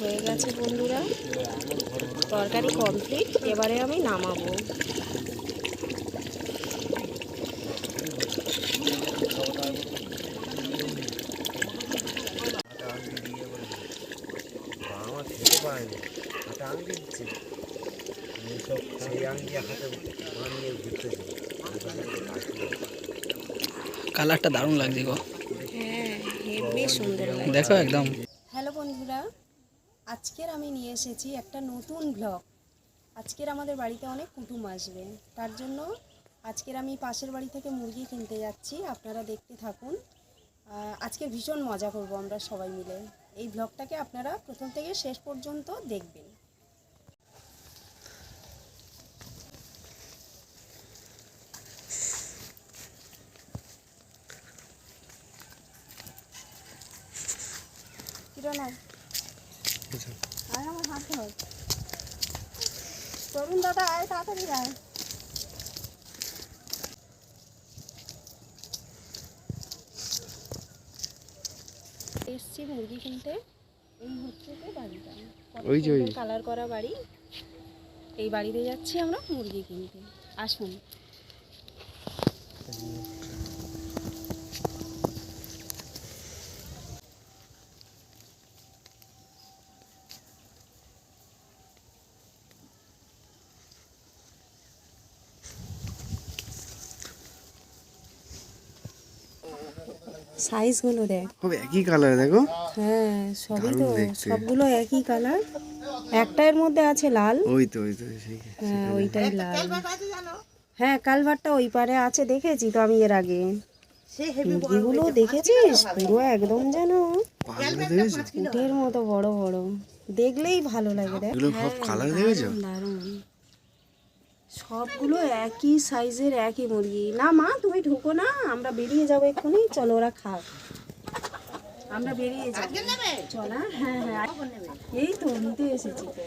হয়ে গেছে বন্ধুরা, তরকারি কমপ্লিট। এবারে আমি নামাবো। কালারটা দারুণ লাগছে গো। হ্যাঁ, হেভি সুন্দর লাগছে। দেখো একদম। হ্যালো বন্ধুরা, আজকের আমি নিয়ে এসেছি একটা নতুন ব্লগ। আজকের আমাদের বাড়িতে অনেক কুটুম আসবে, তার জন্য আজকের আমি পাশের বাড়ি থেকে মুরগি কিনতে যাচ্ছি। আপনারা দেখতে থাকুন। আজকে ভীষণ মজা করব আমরা সবাই মিলে। এই ব্লগটাকে আপনারা প্রথম থেকে শেষ পর্যন্ত দেখবেন। আমার হাত ধর। তরুণ দাদা আয়, তাড়াতাড়ি আয়। এসছি মুরগি কিনতে। এই হচ্ছে তো বাড়িটা, ওই যে কালার করা বাড়ি। এই বাড়িতে যাচ্ছি আমরা মুরগি কিনতে। আসুন। সাইজগুলো দেখ, হবে একই কালার দেখো। হ্যাঁ সবই তো, সবগুলো একই কালার। একটার মধ্যে আছে লাল। ওই তো হ্যাঁ ওইটাই লাল। হ্যাঁ কালভারটা ওই পারে আছে, দেখেছি তো আমি এর আগে। মুরগিগুলো দেখেছিস, পুরো একদম যেন উটের মতো বড় বড়, দেখলেই ভালো লাগে। দেখ কালার দেখেছো? দারুণ। সবগুলো একই সাইজের, একই মুরগি। না মা তুমি ঢুকো না, আমরা বেরিয়ে যাবো এক্ষুনি। চলো ওরা খাক, আমরা বেরিয়ে যাবো। চল। হ্যাঁ হ্যাঁ এই তো নিতে এসেছি তো।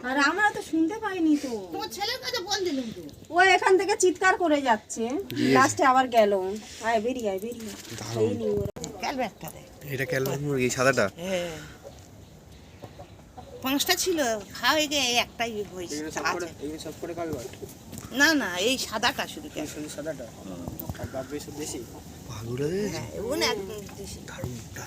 আর আমরা তো শুনতে পাইনি তো, ও এখান থেকে চিৎকার করে যাচ্ছে, লাস্টে আবার গেল। আয় বেরিয়ে আয়, বেরিয়ে এই নি এটা ক্যালভার মুরগি সাদাটা। হ্যাঁ 5টা ছিল, খাওয়া গিয়ে একটাই হয়েছে। না না এই সাদাটা শুধু, সাদাটা দেশি ভালোটা দেখেছো? হ্যাঁ ও না একদম দেশি। দারুণটা।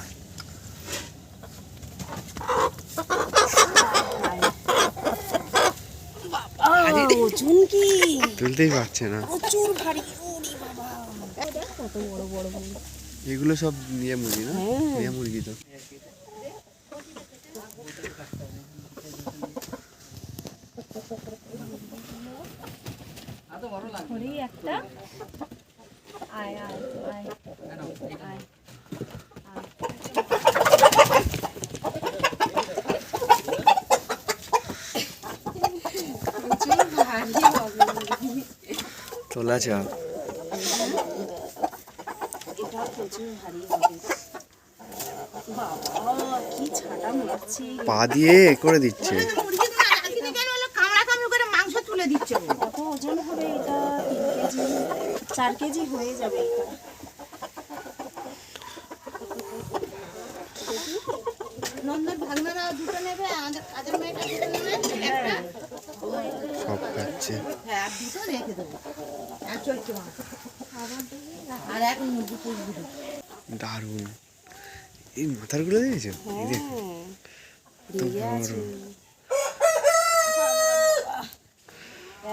ঝুনকি তুলতেই পারছে না, প্রচুর ভারী। ওরে বাবা, দেখ কত বড় বড় মুরগি। এগুলো সব ইয়ে মুরগি না? হ্যাঁ। ইয়ে মুরগি তো। একটা আয় আয় আয় আয়। তোলা চাপ। এটা প্রচুর ভারী হবে। বাবা কি ছাটা মারছে, পা দিয়ে করে দিচ্ছে। মুরগি তো রাখিনি কেন হলো, কামড়া কামড়ি করে মাংস তুলে দিচ্ছে ও। কত ওজন হবে এটা? 3 কেজি 4 কেজি হয়ে যাবে এটা। নন্দর ভাগনারা দুটো নেবে, আমাদের কাজের মেয়েটা দুটো নেবে একটা। সব খাচ্ছে। হ্যাঁ আর দুটো রেখে দেবো। আর চলছে মাংস। আর এক মুরগি পুষবি। দারুণ। এই মাথারগুলো দেখেছো? এই দেখ। হ্যাঁ লেগে আছে।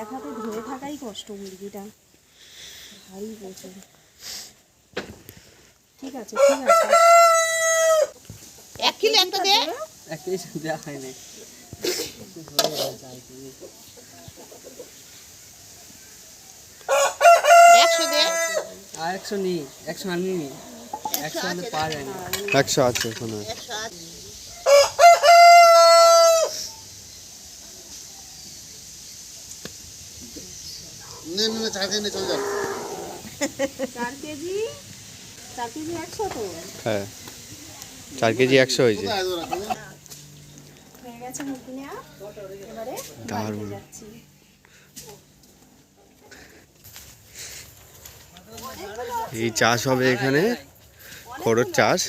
এক হাতে ধরে থাকাই কষ্ট মুরগিটা, ভারী প্রচুর। ঠিক আছে ঠিক আছে। 1 কিলো একটা দে। এক কেজি দেওয়া হয়নি। 100 দে। আর 100 নেই, 100 আনিনি। 100 আমাদের পাওয়া যায় না। 100 আছে ওখানে। 100 আছে। নে 4 কেজি চলে যাও। 4 কেজি 100 তো। হ্যাঁ 4 কেজি 100 হয়েছে। হয়ে গেছে মুরগি নেওয়া, এবারে দারুণ। যাচ্ছি। এই চাষ হবে এখানে, খড়ের চাষ।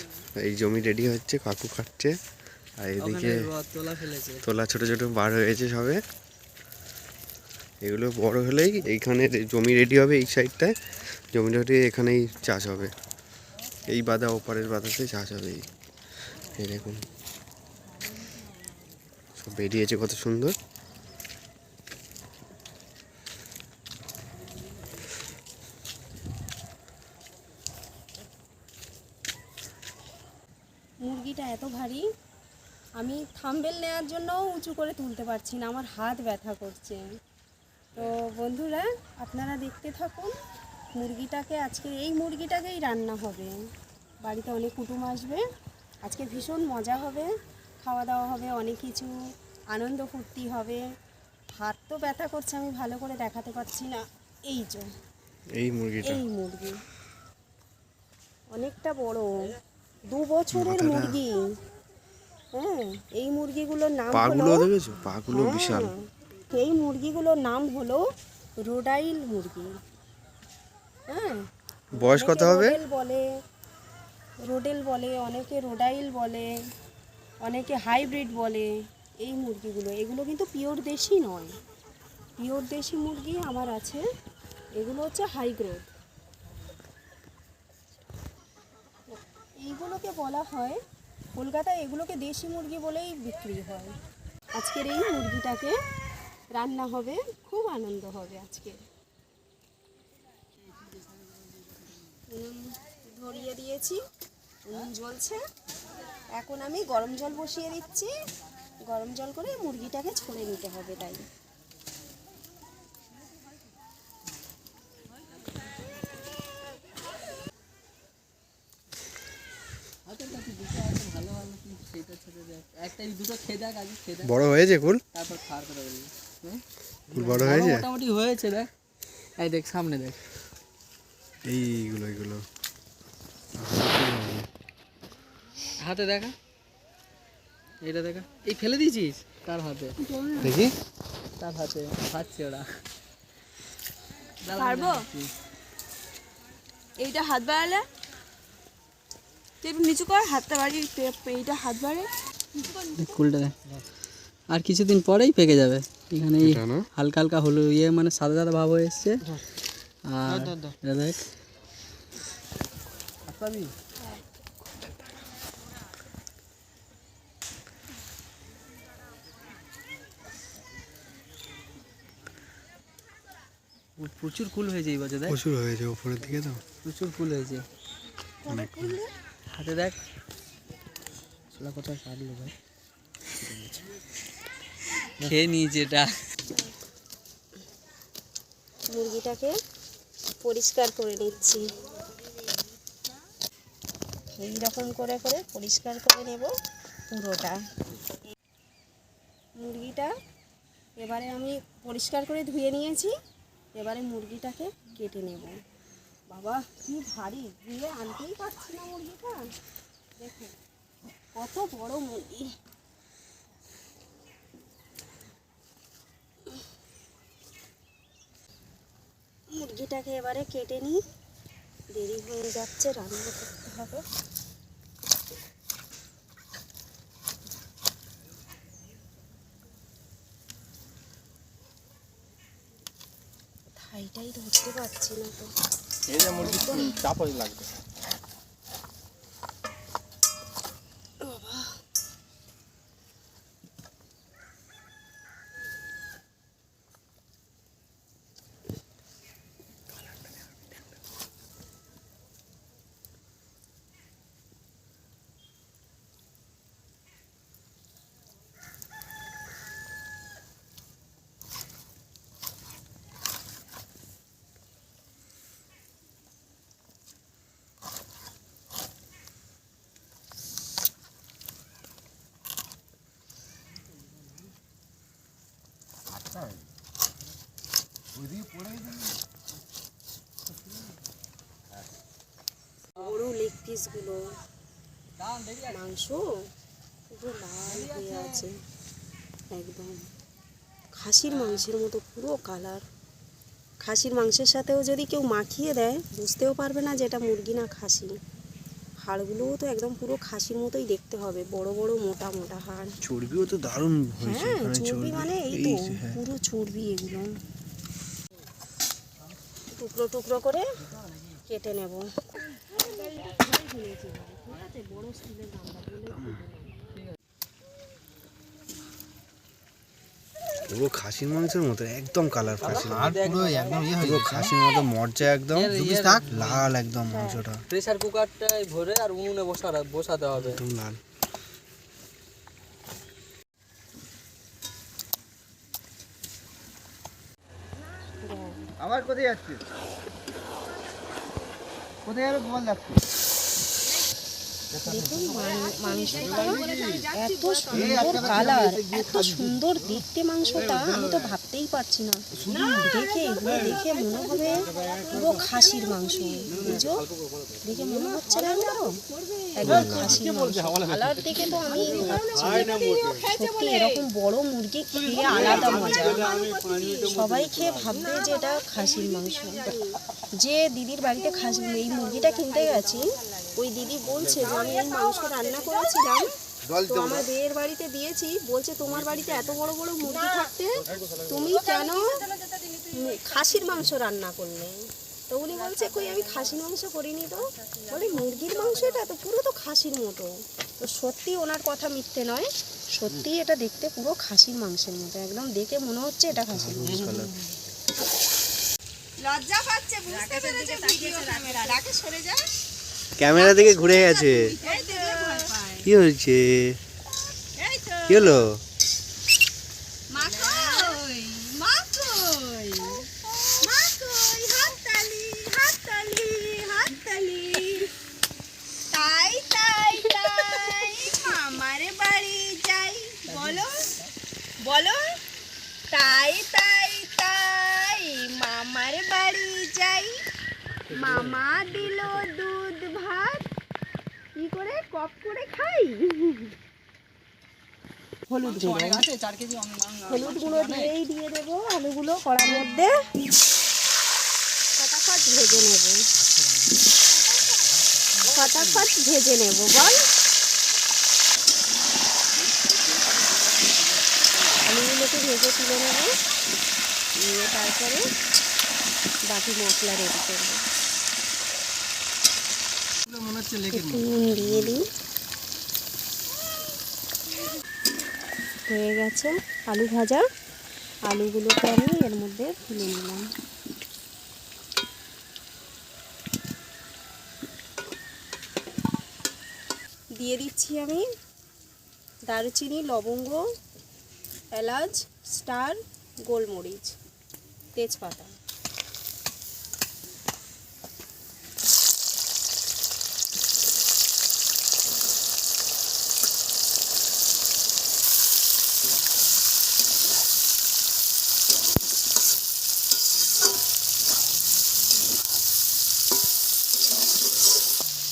এই জমি রেডি হচ্ছে, কাকু খাচ্ছে। আর ওখানে এদিকে তোলা ফেলেছে। তোলা ছোট ছোট বার হয়েছে সবে। এগুলো বড় হলেই এইখানে জমি রেডি হবে, এই সাইডটায় জমি রেডি, এখানেই চাষ হবে। এই বাদা ওপারের বাদাতে চাষ হবে। এই দেখুন সব বেরিয়েছে কত সুন্দর। মুরগিটা এত ভারী, আমি থাম্বেল নেওয়ার জন্য উঁচু করে তুলতে পারছি না, আমার হাত ব্যথা করছে। তো বন্ধুরা আপনারা দেখতে থাকুন মুরগিটাকে। আজকে এই মুরগিটাকেই রান্না হবে, বাড়িতে অনেক কুটুম আসবে, আজকে ভীষণ মজা হবে, খাওয়া দাওয়া হবে, অনেক কিছু আনন্দ ফুর্তি হবে। হাত তো ব্যথা করছে, আমি ভালো করে দেখাতে পারছি না। এই যে এই মুরগিটা এই মুরগি অনেকটা বড়, 2 বছরের মাথাটা- মুরগি। হ্যাঁ, এই মুরগিগুলোর নাম পাগুলো হলো, দেখেছো, পাগুলো বিশাল। এই মুরগিগুলোর নাম হলো রোডাইল মুরগি। হ্যাঁ, বয়স কত অনেকে হবে? রোডেল বলে, অনেকে রোডাইল বলে, অনেকে হাইব্রিড বলে। এই মুরগিগুলো, এগুলো কিন্তু পিওর দেশি নয়। পিওর দেশি মুরগি আমার আছে, এগুলো হচ্ছে হাই গ্রোথ। এইগুলোকে বলা হয় কলকাতায়, এগুলোকে দেশি মুরগি বলেই বিক্রি হয়। আজকের এই মুরগিটাকে রান্না হবে, খুব আনন্দ হবে আজকে। উনুন ধরিয়ে দিয়েছি, উনুন জ্বলছে, এখন আমি গরম জল বসিয়ে দিচ্ছি। গরম জল করে মুরগিটাকে ছড়ে নিতে হবে। তাই ভালো ভালো কি সেটা ছেড়ে দেখ, একটা দুটো খেয়ে দেখ, আগে খেয়ে দেখ, বড় হয়েছে কুল? তারপর খাওয়ার কথা বলবি। কুল বড় হয়েছে? মোটামুটি হয়েছে দেখ, এই দেখ সামনে দেখ, এইগুলো এগুলো হাতে দেখা, এটা দেখা, এই ফেলে দিয়েছিস তার হাতে, দেখি। তার হাতে খাচ্ছে ওরা। পারবো? এইটা হাত বাড়ালে তুই একটু নিচু কর, হাতটা বাড়িয়ে এইটা হাত বাড়ে। কুলটা দেখ, আর কিছুদিন পরেই পেকে যাবে। এখানে এই এটা না? হালকা হালকা হলো ইয়ে মানে সাদা সাদা ভাব হয়ে এসছে। আর এটা দেখ, প্রচুর কুল হয়েছে এই বছর, দেখ প্রচুর হয়েছে উপরের দিকে তো। প্রচুর কুল হয়েছে। অনেক কুল। হাতে দেখ, ছোলা কোথায় কাটলো ভাই, খেয়ে নিয়েছে এটা। মুরগিটাকে পরিষ্কার করে নিচ্ছি, এই রকম করে করে পরিষ্কার করে নেব পুরোটা মুরগিটা। এবারে আমি পরিষ্কার করে ধুয়ে নিয়েছি, এবারে মুরগিটাকে কেটে নেব। বাবা কি ভারী, ধুয়ে আনতেই পারছি না মুরগিটা। দেখুন কত বড় মুরগি। মুরগিটাকে এবারে কেটে নিই, দেরি হয়ে যাচ্ছে, রান্না করতে হবে। থাইটাই ধরতে পারছি না তো। এই যে মুরগি চাপই লাগবে। বড় লেগ পিসগুলো, মাংস পুরো লাল হয়ে আছে, একদম খাসির মাংসের মতো পুরো কালার। খাসির মাংসের সাথেও যদি কেউ মাখিয়ে দেয় বুঝতেও পারবে না যে এটা মুরগি না খাসি। হাড়গুলোও তো একদম পুরো খাসির মতোই দেখতে হবে, বড় বড় মোটা মোটা হাড়। চর্বিও তো দারুণ হয়েছে হ্যাঁ এখানে, চর্বি মানে এই তো হ্যাঁ। পুরো চর্বি এগুলো। টুকরো টুকরো করে কেটে নেব। পুরো খাসির মাংসের মতো একদম কালার খাসির আর পুরো একদম পুরো খাসির মতো মরচা একদম লাল একদম মাংসটা প্রেসার কুকারটায় ভরে আর উনুনে বসাতে হবে। একদম লাল। আবার কোথায় যাচ্ছিস? কোথায় যাবে বল যাচ্ছিস? দেখুন মাংসটা এত সুন্দর কালার, এত সুন্দর দেখতে মাংসটা, আমি তো ভাবতেই পারছি না। দেখে এগুলো দেখে মনে হবে পুরো খাসির মাংস। বুঝো দেখে মনে হচ্ছে না একদম খাসির মাংস। কালার দেখে তো আমি ভাবছি সত্যি এরকম বড় মুরগি খেয়ে আলাদা মজা। সবাই খেয়ে ভাববে যে এটা খাসির মাংস। যে দিদির বাড়িতে এই মুরগিটা কিনতে গেছি, ওই দিদি বলছে যে আমি এই মাংস রান্না করেছিলাম, তো আমার বিয়ের বাড়িতে দিয়েছি, বলছে তোমার বাড়িতে এত বড় বড় মুরগি থাকতে তুমি কেন খাসির মাংস রান্না করলে? তো উনি বলছে কই আমি খাসির মাংস করিনি, তো বলে মুরগির মাংস এটা তো পুরো তো খাসির মতো। তো সত্যি ওনার কথা মিথ্যে নয়, সত্যি এটা দেখতে পুরো খাসির মাংসের মতো, একদম দেখে মনে হচ্ছে এটা খাসির মাংস। লজ্জা পাচ্ছে, বুঝতে পেরেছে ভিডিও ক্যামেরা। রাকে সরে যা, ক্যামেরা থেকে ঘুরে গেছে। এই দেখলে ভয় পায়। কি হয়েছে? এই তো কি হলো? মা কই, মা কই, মা কই, হাততালি, হাততালি, হাততালি। তাই তাই তাই মামার বাড়ি যাই, বলো বলো, তাই তাই তাই মামার বাড়ি যাই। মামা দিল দুধ ভাত, কি করে কপ করে খাই। হলুদ গুঁড়ো, হলুদ গুঁড়ো দিয়েই দিয়ে দেবো আলুগুলো কড়ার মধ্যে, ফটাফট ভেজে নেব, ফটাফট ভেজে নেব। বল আলুগুলোকে ভেজে তুলে নেব, নিয়ে তারপরে বাকি মশলা রেডি করবো। মনে হচ্ছে একটু নুন দিয়ে দিই। হয়ে গেছে আলু ভাজা, আলুগুলোকে আমি এর মধ্যে তুলে নিলাম। দিয়ে দিচ্ছি আমি দারুচিনি, লবঙ্গ, এলাচ, স্টার, গোলমরিচ, তেজপাতা।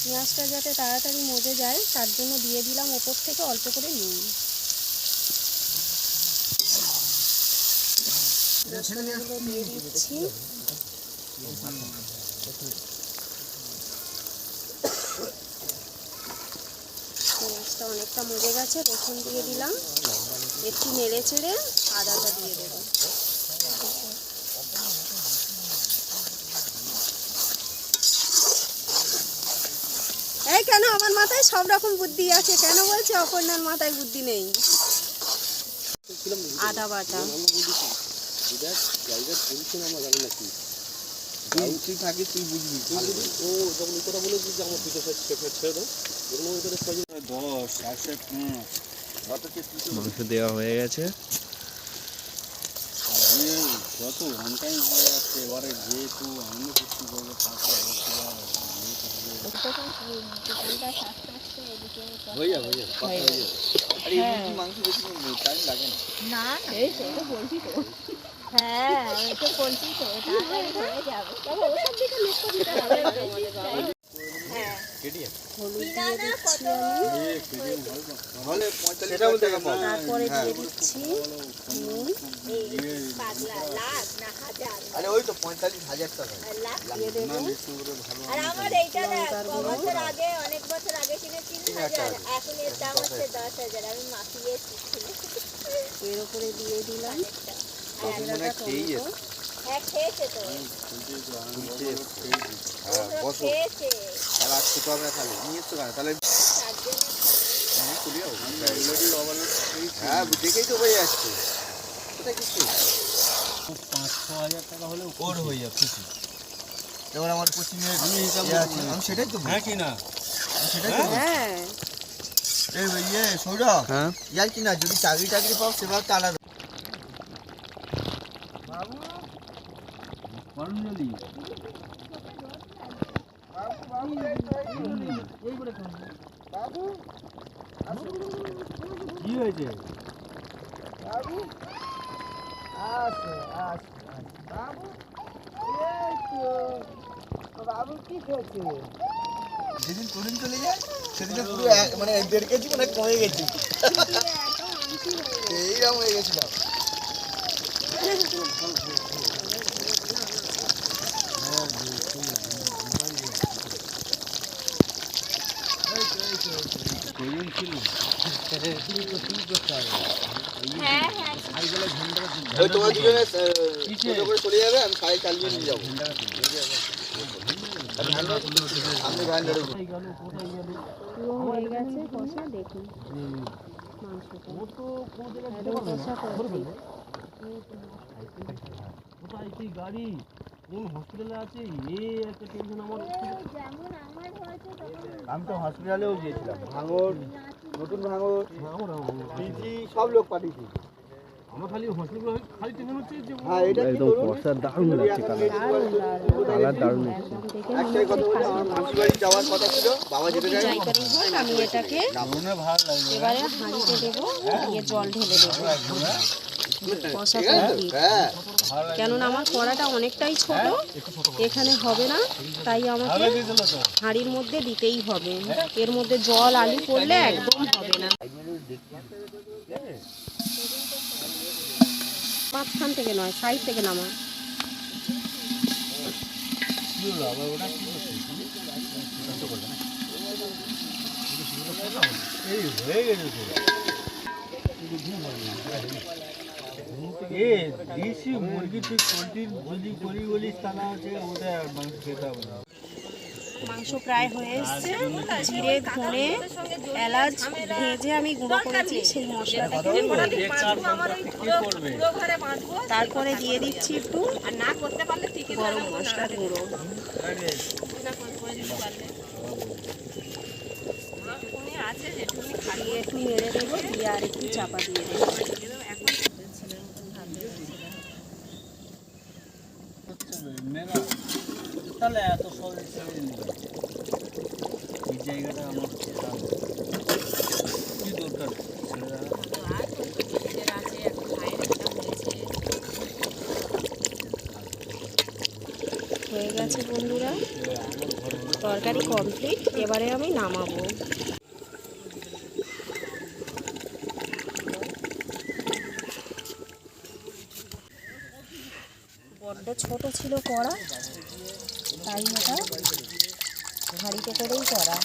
পেঁয়াজটা যাতে তাড়াতাড়ি মজে যায় তার জন্য দিয়ে দিলাম ওপর থেকে অল্প করে নুন। মশলাগুলো দিয়ে দিচ্ছি। পেঁয়াজটা অনেকটা মজে গেছে, রসুন দিয়ে দিলাম, একটু নেড়ে চেড়ে আদাটা দিয়ে দেবো। এই কেন আমার মাথায় সব রকম বুদ্ধি আছে, কেন বলছে অপর্ণার মাথায় বুদ্ধি নেই? আদা বাটা, তুই থাকিস তুই বুঝবি। ও যখন কথা বলেছি যে আমার পিঠে ছেড়ে দাও, ওর মধ্যে 10 105 মাংস দেওয়া হয়ে গেছে। যত অন টাইম হয়ে যাচ্ছে, এবারে যেহেতু আমি কিছু করবো হয়ে যাবে হয়ে যাবে। আর এই মুরগি মাংস বেশি টাইম লাগে না। না এই তো বলছি তো, হ্যাঁ আমি তো বলছি তো তাড়াতাড়ি হয়ে যাবে। তবে ওসব দিকে লক্ষ্য দিতে হবে। হ্যাঁ হলুদ দিয়ে দিচ্ছি আমি, সেটা বলতে তারপরে দিয়ে দিচ্ছি নুন, আরে ওই তো 45,000 টাকা দিয়ে দেবো লঙ্কার গুঁড়ো, এর উপরে দিয়ে দিলাম তেজপাতা, টমেটো, বসো তাহলে আর খেতে হবে না, তাহলে নিয়ে এসছো কেন তাহলে? হ্যাঁ দেখেই তো বোঝা যাচ্ছে কোথায় কিছু 5-6 হাজার টাকা হলে ওর হয়ে যাবে কিছু। যেমন আমার কোচিংয়ের আমি হিসাব আমি সেটাই তো হ্যাঁ কি না আমি সেটাই তো হ্যাঁ এই ইয়ে সৌরভ হ্যাঁ ইয়ার কি না, যদি চাকরি টাকরি পাও সেভাবে তো আলাদা। করুণজলি কি হয়েছে? যেদিন টুরিং চলে যায় সেদিন পুরো মানে 1.5 কেজি মানে কমে গেছি, এইরকম হয়ে গেছিলাম। ওই তোমার দুজনে টোটো করে চলে যাবে, আমি 4.5 নিয়ে যাবো। আমি ভ্যান্ডারে পুরো হয়ে গেছে কষা, দেখুন মাংসটা একদম কষা কমপ্লিট। কোথায় কি গাড়ি কোন হসপিটালে আছে একটা টেনশন আমার। আমি তো হসপিটালেও গিয়েছিলাম, ভাঙর নতুন ভাঙর পিজি সব লোক পাঠিয়েছি। আমার খালি হসপিটাল খালি টেনশন হচ্ছে যে হ্যাঁ এটা কি দারুণ লাগছে দারুণ একদম দেখে মনে একটাই কথা বলি, আমার মাসির বাড়ি যাওয়ার কথা ছিল, বাবা যেতে চায় জায়গারই হোক, আমি এটাকে এবারে হাঁড়িতে দেবো, দিয়ে জল ঢেলে দেবো কষা কমপ্লিট। হ্যাঁ কেননা আমার কড়াটা অনেকটাই ছোট, এখানে হবে না, তাই আমাকে হাঁড়ির মধ্যে দিতেই হবে। এর মধ্যে জল আলু পড়লে একদম হবে না। মাঝখান থেকে নয়, সাইড থেকে নামা। এই হয়ে গেছে তো দেশি মুরগি তুই পোলট্রির ভুজি করি বলিস তাহলে হচ্ছে ওটা মাংস খেতে হবে না। মাংস প্রায় হয়ে এসছে, জিরে ধনে এলাচ ভেজে আমি গুঁড়ো করেছি, সেই মশলাটাকে আমি দিয়ে দিচ্ছি। তারপরে দিয়ে দিচ্ছি একটু গরম মশলার গুঁড়ো, দিয়ে একটু নেড়ে দেবো, দিয়ে আর একটু চাপা দিয়ে দেবো। মেলা তাহলে এত সহজে ছেড়ে দিল এই জায়গাটা আমার কি দরকার ছেড়ে দেওয়া? হয়ে গেছে বন্ধুরা, তরকারি কমপ্লিট। এবারে আমি নামাবো। বড্ড ছোট ছিল কড়া, তাই এটা হাঁড়িতে করেই করা।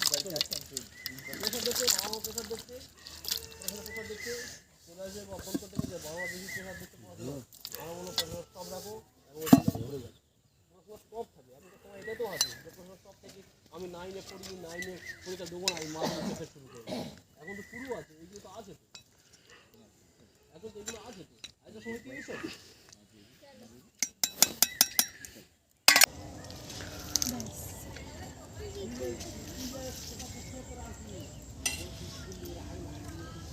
আমি 9-এ পড়ি, 9-এ পরীক্ষা দেবো না, আমি মাছ ধরতে শুরু করি। এখন তো পুরো আছে, এইগুলো তো আছে তো, এখন তো এগুলো আছে তো, আজকে সময় কি এসো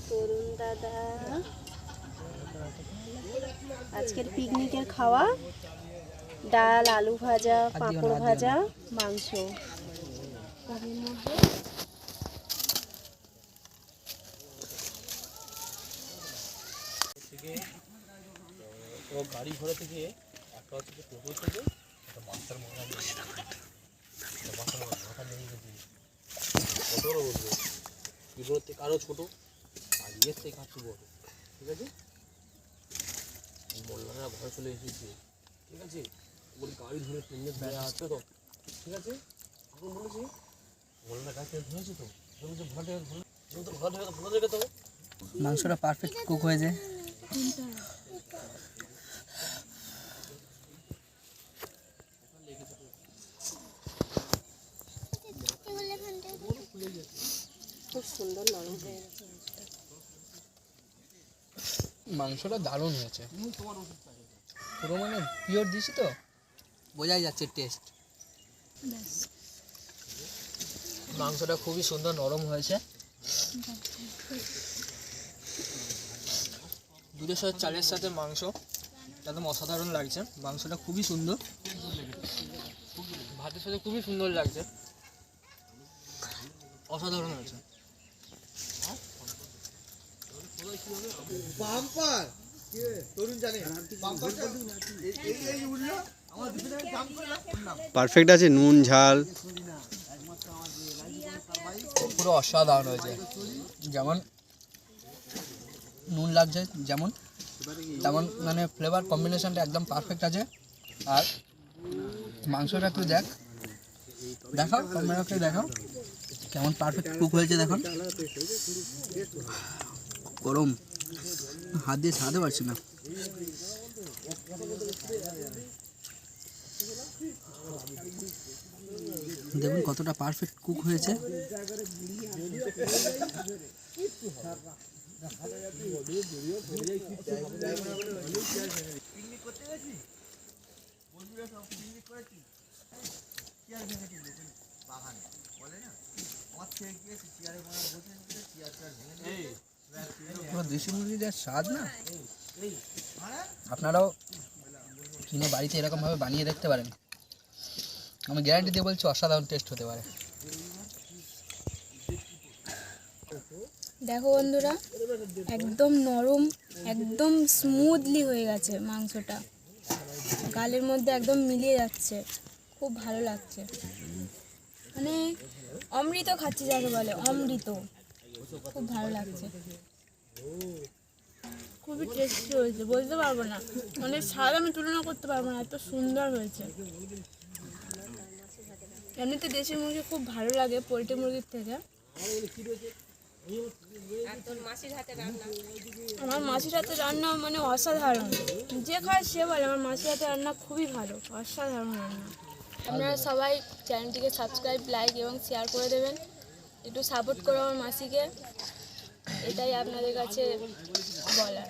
তরুণ দাদা আজকের পিকনিকের খাওয়া, ডাল, আলু ভাজা, পাঁপড় ভাজা, মাংস। কড়াইয়ের মধ্যে ও গাড়ি ঘোড়া থেকে একটা হচ্ছে টোটো থেকে একটা মাস্টার মাথা নিয়ে গেছি কত বড় বলবো, এগুলোর থেকে আরও ছোটো, আর ইয়ের থেকে একটু বড়, ঠিক আছে? মোল্লারা ঘরে চলে এসেছে, ঠিক আছে? ওর গাড়ি ধরে ট্রেনে বেড়া আছে তো, ঠিক আছে? এখন বলেছি মোল্লারা গাড়ি ট্রেন ধরেছে তো, বলেছে ভোলা রেখে তো মাংসটা পারফেক্ট কুক হয়েছে। খুব সুন্দর নরম হয়ে গেছে। মাংসটা দারুণ হয়েছে, পুরো মানে পিওর দিছি তো, বোঝাই যাচ্ছে টেস্ট। মাংসটা খুবই সুন্দর নরম হয়েছে, দুধের সাথে চালের সাথে মাংস একদম অসাধারণ লাগছে। মাংসটা খুবই সুন্দর, ভাতের সাথে খুবই সুন্দর লাগছে, অসাধারণ হয়েছে। পারফেক্ট আছে, নুন ঝাল পুরো অসাধারণ হয়েছে, যেমন নুন লাগছে যেমন তেমন, মানে ফ্লেভার কম্বিনেশনটা একদম পারফেক্ট আছে। আর মাংসটা একটু দেখাও ক্যামেরাকে দেখাও কেমন পারফেক্ট কুক হয়েছে। দেখুন গরম, হাত দিয়ে ছাড়াতে পারছি না। দেখুন কতটা পারফেক্ট কুক হয়েছে। পুরো দেশি মুরগির যা স্বাদ না, আপনারাও কিনে বাড়িতে এরকমভাবে বানিয়ে দেখতে পারেন। আমি গ্যারান্টি দিয়ে বলছি অসাধারণ টেস্ট হতে পারে। দেখো বন্ধুরা, একদম নরম, একদম স্মুথলি হয়ে গেছে মাংসটা, গালের মধ্যে একদম মিলিয়ে যাচ্ছে, খুব ভালো লাগছে। মানে অমৃত খাচ্ছি যাকে বলে, অমৃত, খুব ভালো লাগছে, খুবই টেস্টি হয়েছে, বলতে পারবো না, মানে স্বাদ আমি তুলনা করতে পারবো না, এত সুন্দর হয়েছে। এমনিতে দেশি মুরগি খুব ভালো লাগে পোলট্রি মুরগির থেকে। আমার মাসির হাতে রান্না মানে অসাধারণ, যে খায় সে বলে আমার মাসির হাতে রান্না খুবই ভালো, অসাধারণ রান্না। আপনারা সবাই চ্যানেলটিকে সাবস্ক্রাইব, লাইক এবং শেয়ার করে দেবেন, একটু সাপোর্ট করো আমার মাসিকে, এটাই আপনাদের কাছে বলার।